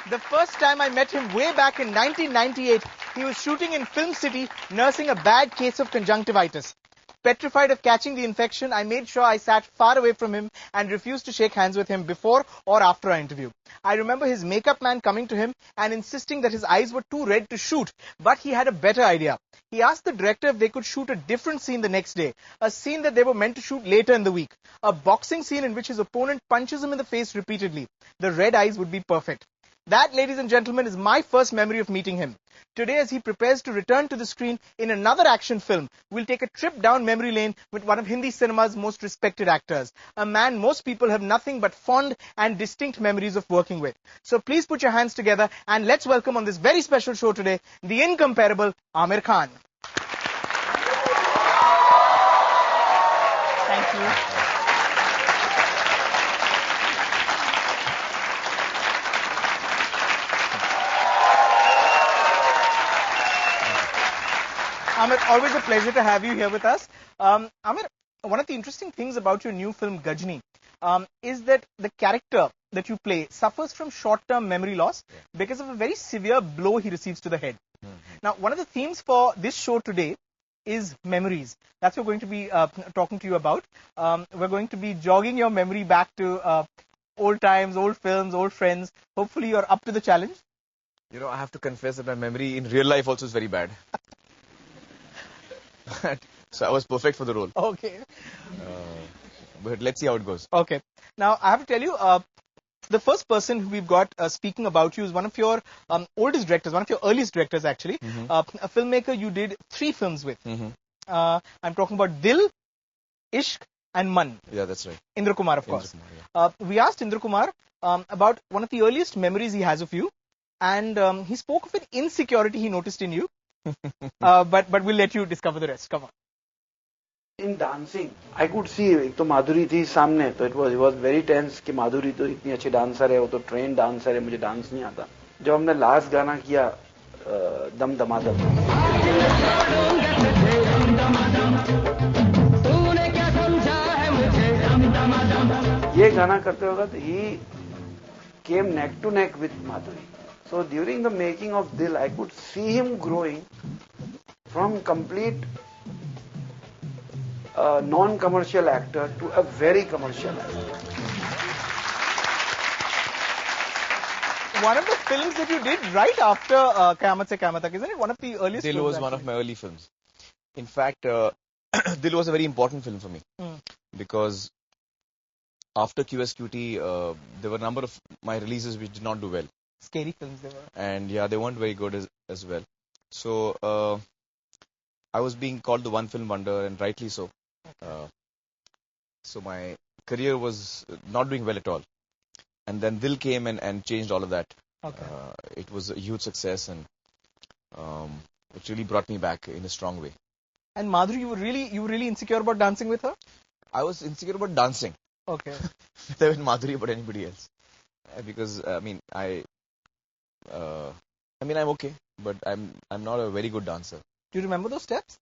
The first time I met him way back in 1998, he was shooting in Film City, nursing a bad case of conjunctivitis. Petrified of catching the infection, I made sure I sat far away from him and refused to shake hands with him before or after our interview. I remember his makeup man coming to him and insisting that his eyes were too red to shoot, but he had a better idea. He asked the director if they could shoot a different scene the next day, a scene that they were meant to shoot later in the week, a boxing scene in which his opponent punches him in the face repeatedly. The red eyes would be perfect. That, ladies and gentlemen, is my first memory of meeting him. Today, as he prepares to return to the screen in another action film, we'll take a trip down memory lane with one of Hindi cinema's most respected actors, a man most people have nothing but fond and distinct memories of working with. So please put your hands together and let's welcome on this very special show today, the incomparable Aamir Khan. Thank you. Aamir, always a pleasure to have you here with us. Aamir, one of the interesting things about your new film, Ghajini, is that the character that you play suffers from short-term memory loss because of a very severe blow he receives to the head. Now, one of the themes for this show today is memories. That's what we're going to be talking to you about. We're going to be jogging your memory back to old times, old films, old friends. Hopefully, you're up to the challenge. You know, I have to confess that my memory in real life also is very bad. So I was perfect for the role. Okay. But let's see how it goes. Okay. Now, I have to tell you, the first person who we've got speaking about you is one of your oldest directors, one of your earliest directors, actually. A filmmaker you did 3 films with. I'm talking about Dil, Ishq and Man. Yeah, that's right. Indra Kumar, of course. Kumar, yeah. We asked Indra Kumar about one of the earliest memories he has of you. And he spoke of an insecurity he noticed in you. But we'll let you discover the rest. Come on. In dancing, I could see एक तो माधुरी थी सामने, तो it was very tense कि माधुरी तो इतनी अच्छी dancer है, वो तो ट्रेन डांसर है, मुझे डांस नहीं आता. जब हमने लास्ट गाना किया दम दमादम, ये गाना करते वक्त he came neck to neck with Madhuri. So during the making of Dil, I could see him growing from complete non-commercial actor to a very commercial actor. One of the films that you did right after Qayamat Se Qayamat Tak, isn't it? One of the earliest Dil films. was one of my early films. In fact, Dil was a very important film for me. Because after QSQT, there were a number of my releases which did not do well. Scary films they were. And yeah, they weren't very good as well. So I was being called the one film wonder, and rightly so. So my career was not doing well at all. And then Dil came and changed all of that. Okay. It was a huge success, and it really brought me back in a strong way. And Madhuri, you were really insecure about dancing with her? I was insecure about dancing. Okay. Whether with Madhuri or anybody else. Because I'm okay, but I'm not a very good dancer. Do you remember those steps?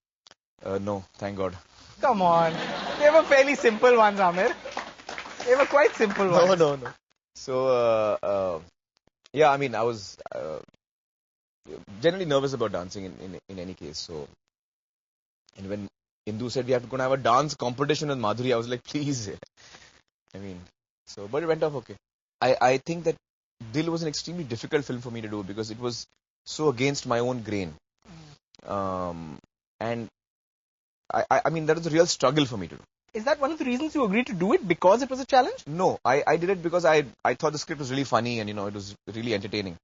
No, thank God. Come on. They were fairly simple ones, Aamir. They were quite simple ones. No. So, yeah, I mean, I was generally nervous about dancing in any case. So, and when Indu said we have to have a dance competition with Madhuri, I was like, please. I mean, so, but it went off okay. I think that Dil was an extremely difficult film for me to do because it was so against my own grain. And I mean, that was a real struggle for me to do. Is that one of the reasons you agreed to do it? Because it was a challenge? No, I did it because I thought the script was really funny and, it was really entertaining.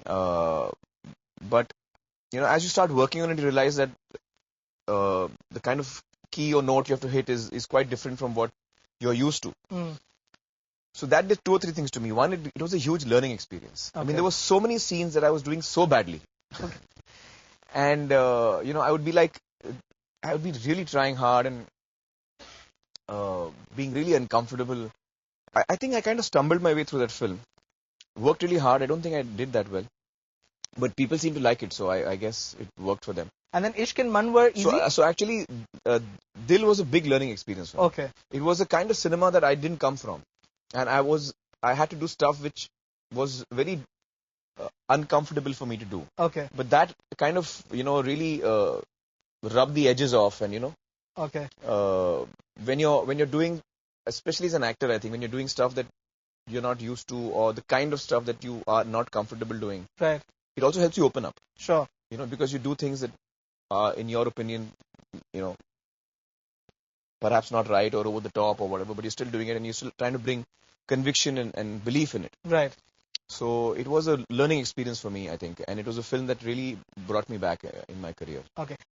But, as you start working on it, you realize that the kind of key or note you have to hit is quite different from what you're used to. So that did 2 or 3 things to me. One, it was a huge learning experience. Okay. I mean, there were so many scenes that I was doing so badly. Okay. And, I would be really trying hard and being really uncomfortable. I think I kind of stumbled my way through that film. Worked really hard. I don't think I did that well. But people seem to like it, so I guess it worked for them. And then Ishq and Man were easy? So actually, Dil was a big learning experience for me. Okay. It was a kind of cinema that I didn't come from. And I had to do stuff which was very uncomfortable for me to do. Okay. But that kind of, really rub the edges off, and Okay. when you're doing, especially as an actor, I think when you're doing stuff that you're not used to, or the kind of stuff that you are not comfortable doing, Right. it also helps you open up. Sure. Because you do things that are, in your opinion, perhaps not right or over the top or whatever, but you're still doing it and you're still trying to bring conviction and belief in it. Right. So it was a learning experience for me, I think, and it was a film that really brought me back in my career. Okay.